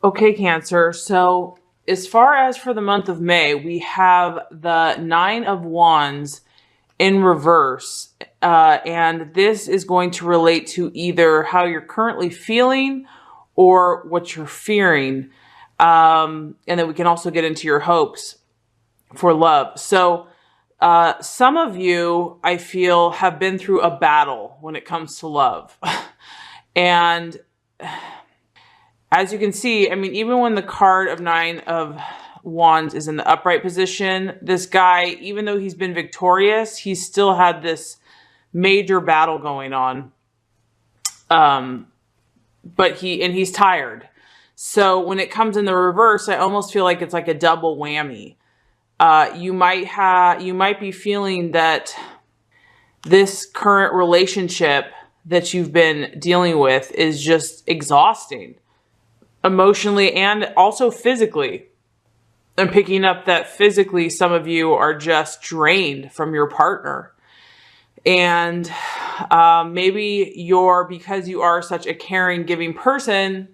Okay, Cancer. So as far as for the month of May, we have the Nine of Wands in reverse. And this is going to relate to either how you're currently feeling or what you're fearing. And then we can also get into your hopes for love. So some of you, I feel, have been through a battle when it comes to love. And as you can see, I mean, even when the card of Nine of Wands is in the upright position, this guy, even though he's been victorious, he's still had this major battle going on. But he's tired. So when it comes in the reverse, I almost feel like it's like a double whammy. You might be feeling that this current relationship that you've been dealing with is just exhausting emotionally and also physically. I'm picking up that physically some of you are just drained from your partner. And maybe because you are such a caring, giving person,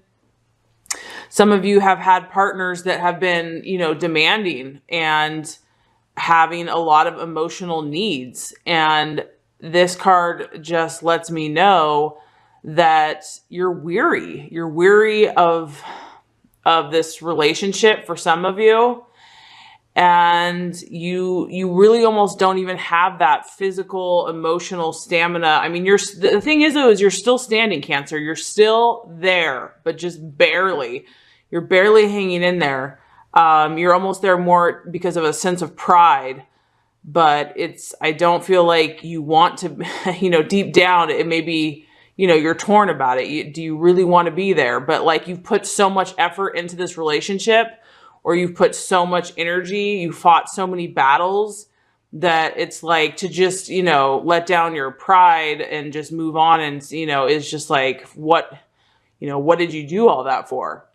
some of you have had partners that have been, demanding and having a lot of emotional needs. And this card just lets me know that you're weary. You're weary of this relationship for some of you. And you really almost don't even have that physical, emotional stamina. I mean, the thing is though, is you're still standing, Cancer. You're still there, but just barely. You're barely hanging in there. You're almost there more because of a sense of pride, but I don't feel like you want to, deep down, it may be, you're torn about it. Do you really want to be there? But like you've put so much effort into this relationship, or you've put so much energy, you fought so many battles that it's like to just, let down your pride and just move on. And, is just like, what did you do all that for?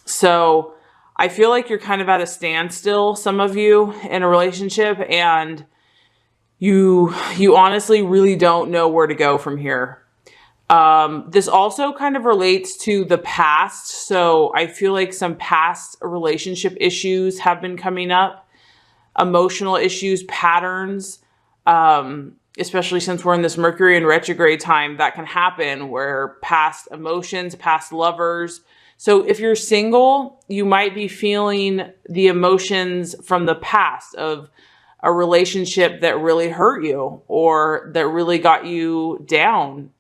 So I feel like you're kind of at a standstill, some of you, in a relationship, and you honestly really don't know where to go from here. This also kind of relates to the past. So I feel like some past relationship issues have been coming up, emotional issues, patterns, especially since we're in this Mercury in retrograde time, that can happen where past emotions, past lovers. So if you're single, you might be feeling the emotions from the past of a relationship that really hurt you or that really got you down.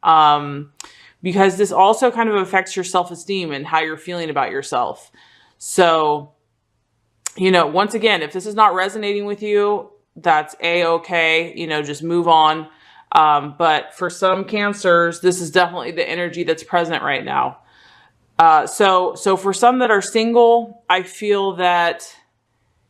Because this also kind of affects your self-esteem and how you're feeling about yourself. So, once again, if this is not resonating with you, that's a-okay, just move on. But for some Cancers, this is definitely the energy that's present right now. So for some that are single, I feel that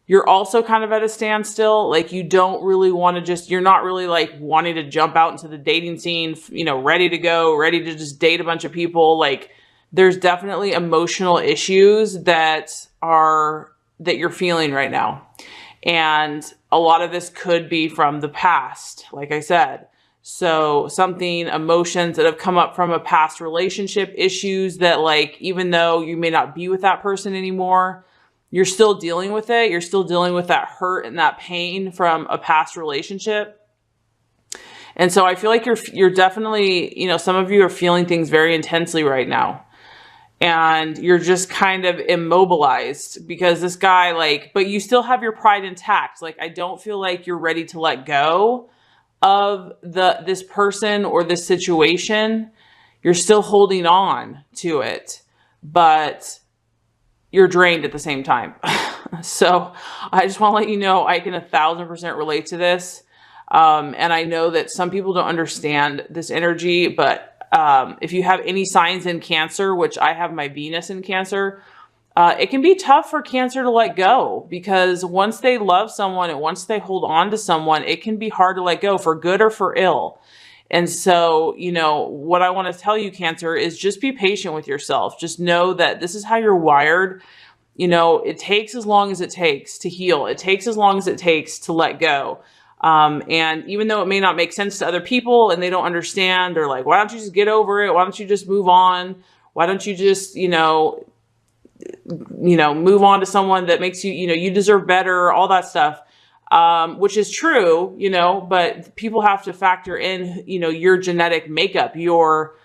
you're also kind of at a standstill. Like you don't really want to you're not really like wanting to jump out into the dating scene, ready to go, ready to just date a bunch of people. Like there's definitely emotional issues that you're feeling right now. And a lot of this could be from the past, like I said. So emotions that have come up from a past relationship, issues that like, even though you may not be with that person anymore, you're still dealing with it. You're still dealing with that hurt and that pain from a past relationship. And so I feel like you're definitely, some of you are feeling things very intensely right now. And you're just kind of immobilized because this guy, but you still have your pride intact. Like, I don't feel like you're ready to let go of this person or this situation. You're still holding on to it, but you're drained at the same time. So I just want to let you know, I can 1000% relate to this. And I know that some people don't understand this energy, but if you have any signs in Cancer, which I have my Venus in Cancer, it can be tough for Cancer to let go because once they love someone and once they hold on to someone, it can be hard to let go for good or for ill. And so, what I want to tell you, Cancer, is just be patient with yourself. Just know that this is how you're wired. It takes as long as it takes to heal. It takes as long as it takes to let go. And even though it may not make sense to other people and they don't understand, they're like, why don't you just get over it? Why don't you just move on? Why don't you just, move on to someone that makes you, you deserve better, all that stuff. Which is true, but people have to factor in, your genetic makeup, your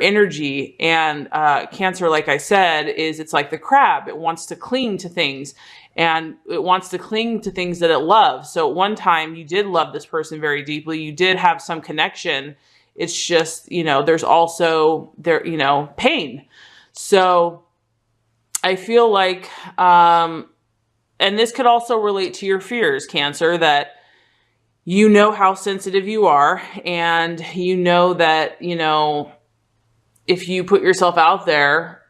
energy. And Cancer, like I said, it's like the crab. It wants to cling to things, and it wants to cling to things that it loves. So at one time you did love this person very deeply. You did have some connection. It's just, there's also pain. So I feel like, and this could also relate to your fears, Cancer, that you know how sensitive you are, and you know that, if you put yourself out there,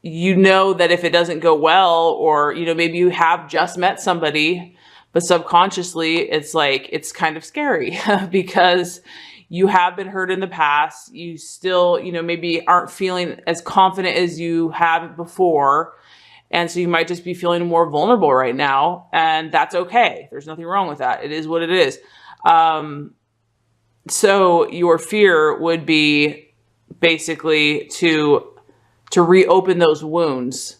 that if it doesn't go well, or, maybe you have just met somebody, but subconsciously it's like, it's kind of scary because you have been hurt in the past. You still, maybe aren't feeling as confident as you have before. And so you might just be feeling more vulnerable right now, and that's okay. There's nothing wrong with that. It is what it is. So your fear would be basically to reopen those wounds.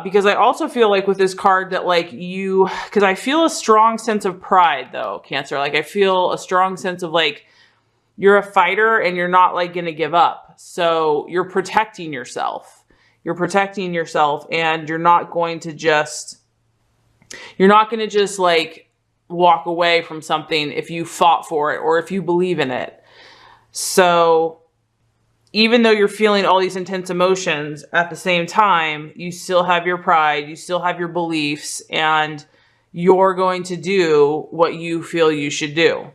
Because I also feel like with this card that because I feel a strong sense of pride though, Cancer. Like I feel a strong sense of you're a fighter and you're not going to give up. So you're protecting yourself. You're protecting yourself, and you're not going to just walk away from something if you fought for it or if you believe in it. So even though you're feeling all these intense emotions, at the same time, you still have your pride, you still have your beliefs, and you're going to do what you feel you should do.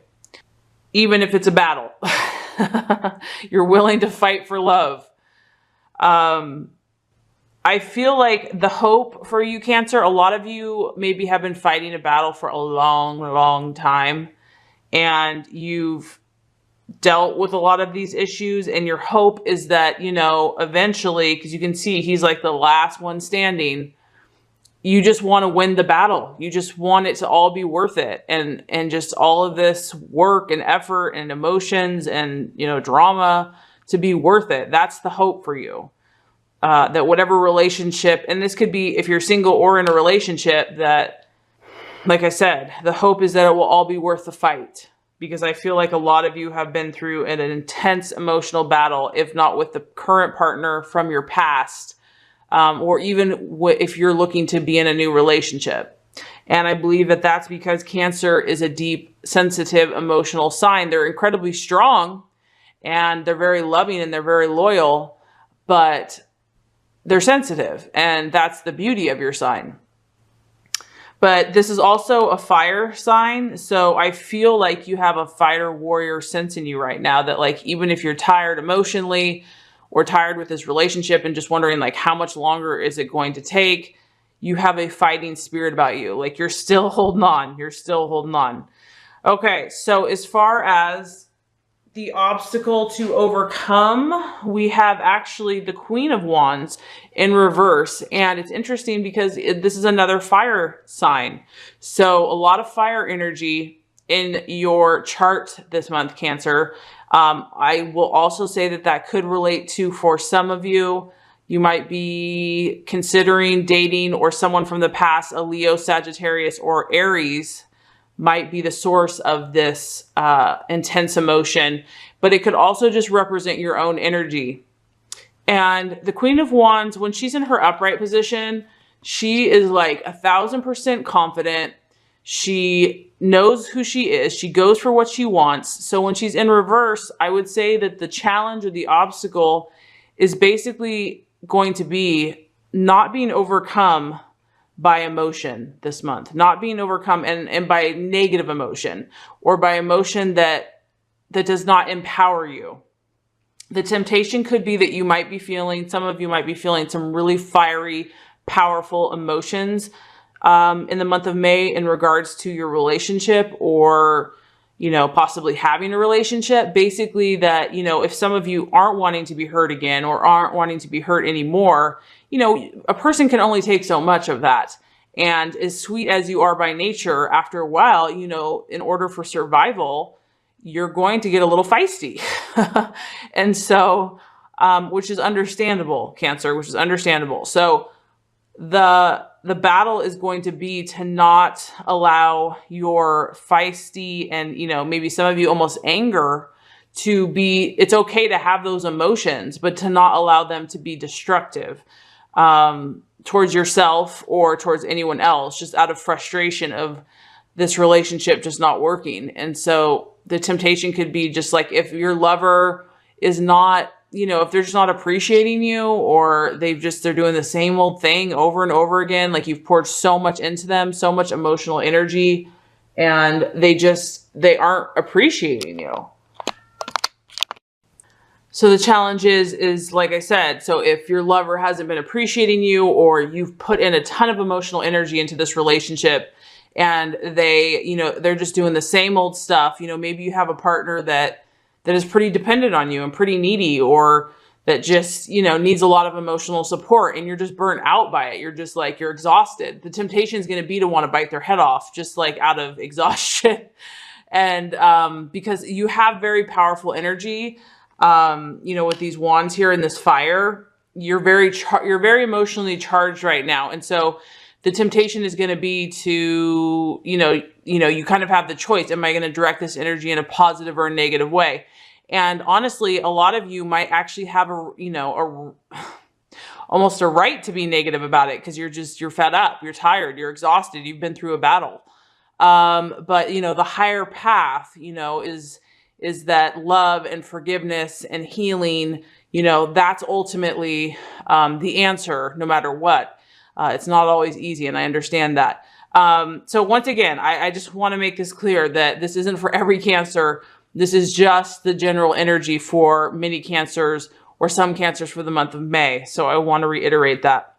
Even if it's a battle, you're willing to fight for love. I feel like the hope for you, Cancer, a lot of you maybe have been fighting a battle for a long, long time, and you've dealt with a lot of these issues, and your hope is that, eventually, because you can see he's like the last one standing, you just want to win the battle. You just want it to all be worth it. And just all of this work and effort and emotions and, drama to be worth it. That's the hope for you. That whatever relationship, and this could be if you're single or in a relationship, that, like I said, the hope is that it will all be worth the fight. Because I feel like a lot of you have been through an intense emotional battle, if not with the current partner from your past, or even if you're looking to be in a new relationship. And I believe that that's because Cancer is a deep, sensitive, emotional sign. They're incredibly strong, and they're very loving, and they're very loyal, but they're sensitive, and that's the beauty of your sign. But this is also a fire sign, so I feel like you have a fighter warrior sense in you right now, that even if you're tired emotionally or tired with this relationship and just wondering how much longer is it going to take, you have a fighting spirit about you. You're still holding on. You're still holding on. Okay, so as far as the obstacle to overcome, we have actually the Queen of Wands in reverse. And it's interesting because this is another fire sign. So a lot of fire energy in your chart this month, Cancer. I will also say that could relate to, for some of you, you might be considering dating, or someone from the past, a Leo, Sagittarius, or Aries, might be the source of this intense emotion, but it could also just represent your own energy. And the Queen of Wands, when she's in her upright position, she is 1,000% confident. She knows who she is. She goes for what she wants. So when she's in reverse, I would say that the challenge or the obstacle is basically going to be not being overcome by emotion this month, not being overcome and by negative emotion, or by emotion that does not empower you. The temptation could be that you might be feeling, some of you might be feeling some really fiery, powerful emotions in the month of May in regards to your relationship, or, possibly having a relationship. Basically that, if some of you aren't wanting to be hurt again, or aren't wanting to be hurt anymore, a person can only take so much of that. And as sweet as you are by nature, after a while, in order for survival, you're going to get a little feisty. And so, which is understandable, Cancer, which is understandable. So the battle is going to be to not allow your feisty and, maybe some of you almost anger to be, it's okay to have those emotions, but to not allow them to be destructive towards yourself or towards anyone else, just out of frustration of this relationship just not working. And so the temptation could be just like, if your lover is not, if they're just not appreciating you, or they're doing the same old thing over and over again, like you've poured so much into them, so much emotional energy, and they aren't appreciating you. So the challenge is like I said, so if your lover hasn't been appreciating you, or you've put in a ton of emotional energy into this relationship and they're just doing the same old stuff, maybe you have a partner that is pretty dependent on you and pretty needy, or that just, needs a lot of emotional support, and you're just burnt out by it. You're just like, you're exhausted. The temptation is going to be to want to bite their head off, just like out of exhaustion. And because you have very powerful energy, with these wands here in this fire, you're very emotionally charged right now. And so the temptation is going to be to, you kind of have the choice. Am I going to direct this energy in a positive or a negative way? And honestly, a lot of you might actually have almost a right to be negative about it, because you're fed up, you're tired, you're exhausted, you've been through a battle. But the higher path, is that love and forgiveness and healing. That's ultimately the answer, no matter what. It's not always easy, and I understand that. So once again, I just want to make this clear that this isn't for every Cancer. This is just the general energy for many Cancers, or some Cancers, for the month of May. So I want to reiterate that.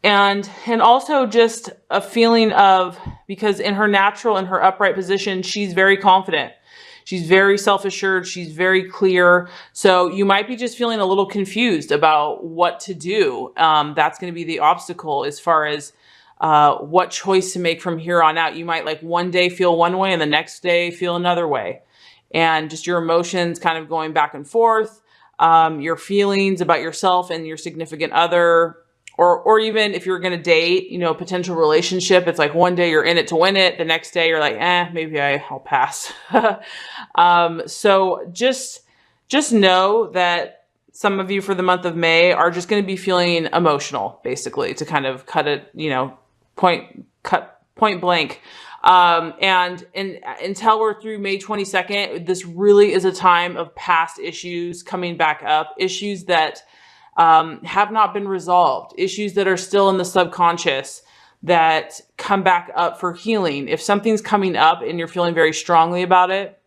And also just a feeling of, because in her natural and her upright position, she's very confident. She's very self-assured. She's very clear. So you might be just feeling a little confused about what to do. That's going to be the obstacle as far as what choice to make from here on out. You might like one day feel one way and the next day feel another way. And just your emotions kind of going back and forth. Your feelings about yourself and your significant other. Or even if you're going to date, potential relationship, it's like one day you're in it to win it. The next day you're like, maybe I'll pass. So just know that some of you for the month of May are just going to be feeling emotional, basically, to kind of cut it, point blank. And until we're through May 22nd, this really is a time of past issues coming back up, issues that have not been resolved, issues that are still in the subconscious that come back up for healing. If something's coming up and you're feeling very strongly about it,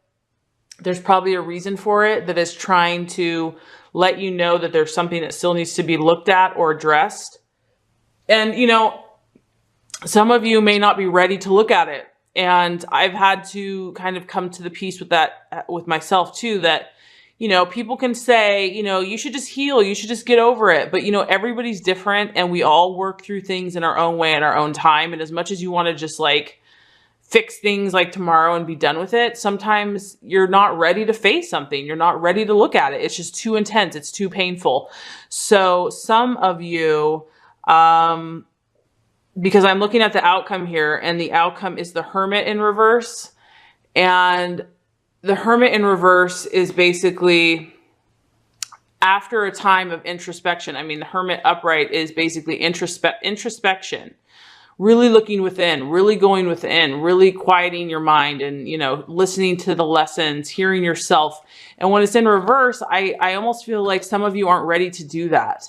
there's probably a reason for it that is trying to let you know that there's something that still needs to be looked at or addressed. And, some of you may not be ready to look at it. And I've had to kind of come to the peace with that, with myself too, that people can say, you should just heal, you should just get over it. But, everybody's different, and we all work through things in our own way, in our own time. And as much as you want to just like fix things like tomorrow and be done with it, sometimes you're not ready to face something. You're not ready to look at it. It's just too intense. It's too painful. So some of you, because I'm looking at the outcome here, and the outcome is the Hermit in reverse. And the Hermit in reverse is basically after a time of introspection. I mean, the Hermit upright is basically introspection, really looking within, really going within, really quieting your mind and, listening to the lessons, hearing yourself. And when it's in reverse, I almost feel like some of you aren't ready to do that.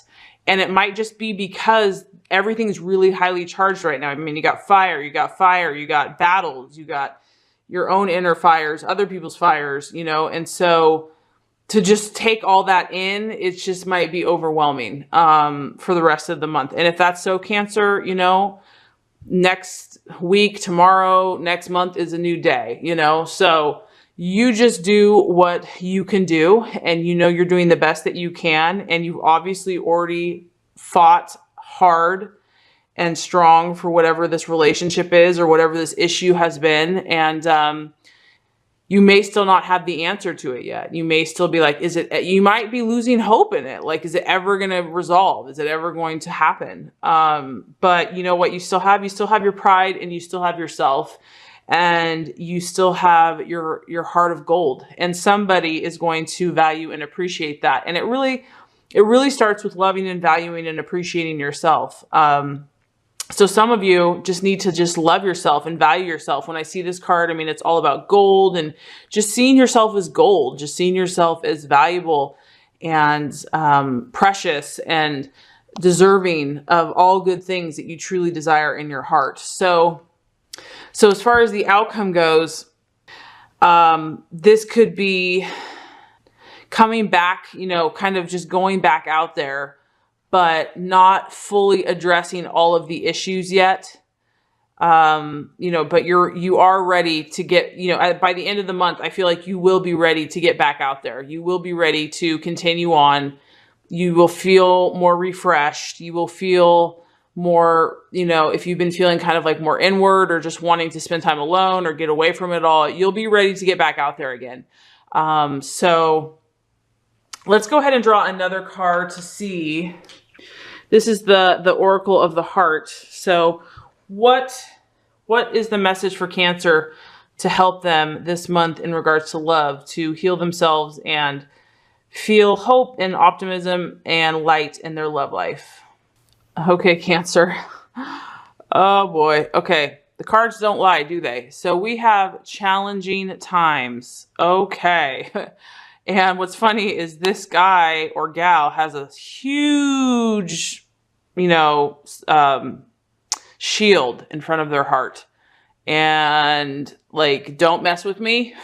And it might just be because everything's really highly charged right now. I mean, you got fire, you got battles, you got your own inner fires, other people's fires, and so to just take all that in, it just might be overwhelming for the rest of the month. And if that's so, Cancer, next week, tomorrow, next month is a new day, so you just do what you can do, and you're doing the best that you can, and you've obviously already fought hard and strong for whatever this relationship is or whatever this issue has been. And, you may still not have the answer to it yet. You may still be like, you might be losing hope in it. Like, is it ever going to resolve? Is it ever going to happen? But you know what you still have? You still have your pride, and you still have yourself, and you still have your heart of gold, and somebody is going to value and appreciate that. And it really starts with loving and valuing and appreciating yourself. So some of you just need to just love yourself and value yourself. When I see this card, I mean, it's all about gold and just seeing yourself as gold, just seeing yourself as valuable and precious and deserving of all good things that you truly desire in your heart. So as far as the outcome goes, this could be coming back, you know, kind of just going back out there, but not fully addressing all of the issues yet. You know, but you are ready to get, you know, by the end of the month, I feel like you will be ready to get back out there. You will be ready to continue on. You will feel more refreshed. You will feel more, you know, if you've been feeling kind of like more inward or just wanting to spend time alone or get away from it all, you'll be ready to get back out there again. So let's go ahead and draw another card to see. This is the Oracle of the Heart. So what is the message for Cancer to help them this month in regards to love, to heal themselves and feel hope and optimism and light in their love life? Okay, Cancer. Oh boy. Okay. The cards don't lie, do they? So we have challenging times. Okay. And what's funny is this guy or gal has a huge, you know, shield in front of their heart. And like, don't mess with me.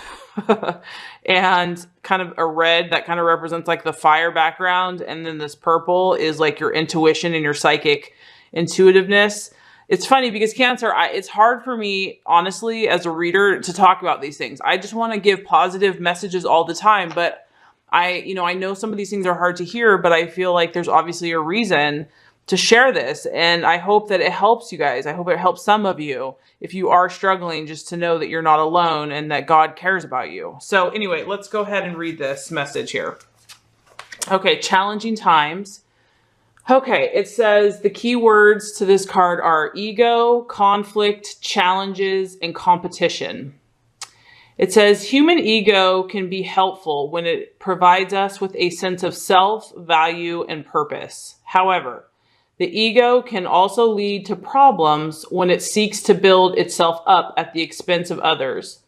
And kind of a red that kind of represents like the fire background. And then this purple is like your intuition and your psychic intuitiveness. It's funny because Cancer, it's hard for me, honestly, as a reader to talk about these things. I just want to give positive messages all the time. But I know some of these things are hard to hear, but I feel like there's obviously a reason to share this. And I hope that it helps you guys. I hope it helps some of you if you are struggling, just to know that you're not alone and that God cares about you. So anyway, let's go ahead and read this message here. Okay, challenging times. Okay, it says the key words to this card are ego, conflict, challenges, and competition. It says human ego can be helpful when it provides us with a sense of self, value, and purpose. However, the ego can also lead to problems when it seeks to build itself up at the expense of others.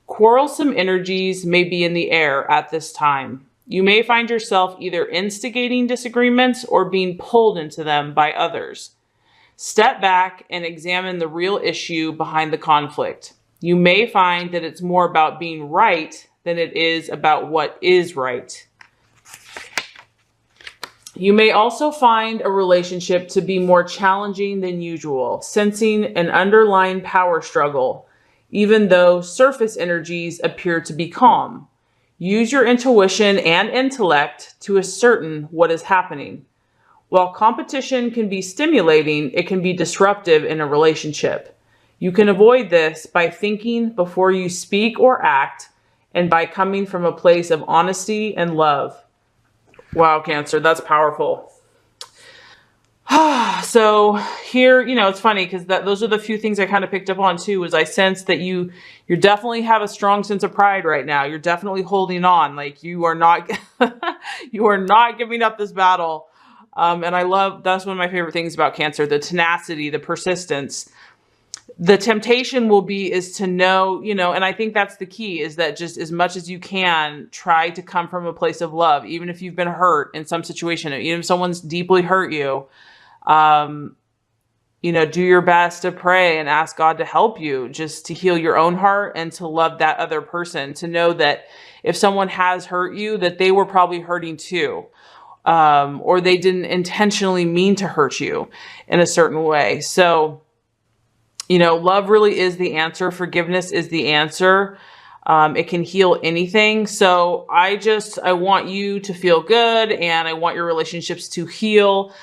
Quarrelsome energies may be in the air at this time. You may find yourself either instigating disagreements or being pulled into them by others. Step back and examine the real issue behind the conflict. You may find that it's more about being right than it is about what is right. You may also find a relationship to be more challenging than usual, sensing an underlying power struggle, even though surface energies appear to be calm. Use your intuition and intellect to ascertain what is happening. While competition can be stimulating, it can be disruptive in a relationship. You can avoid this by thinking before you speak or act, and by coming from a place of honesty and love. Wow, Cancer, that's powerful. So here, it's funny because those are the few things I kind of picked up on too, is I sense that you definitely have a strong sense of pride right now. You're definitely holding on. Like you are not, you are not giving up this battle. And that's one of my favorite things about Cancer, the tenacity, the persistence. The temptation is to know, and I think that's the key, is that just as much as you can, try to come from a place of love, even if you've been hurt in some situation, even if someone's deeply hurt you. Do your best to pray and ask God to help you, just to heal your own heart and to love that other person, to know that if someone has hurt you, that they were probably hurting too. Or they didn't intentionally mean to hurt you in a certain way. So, love really is the answer. Forgiveness is the answer. It can heal anything. So I want you to feel good, and I want your relationships to heal.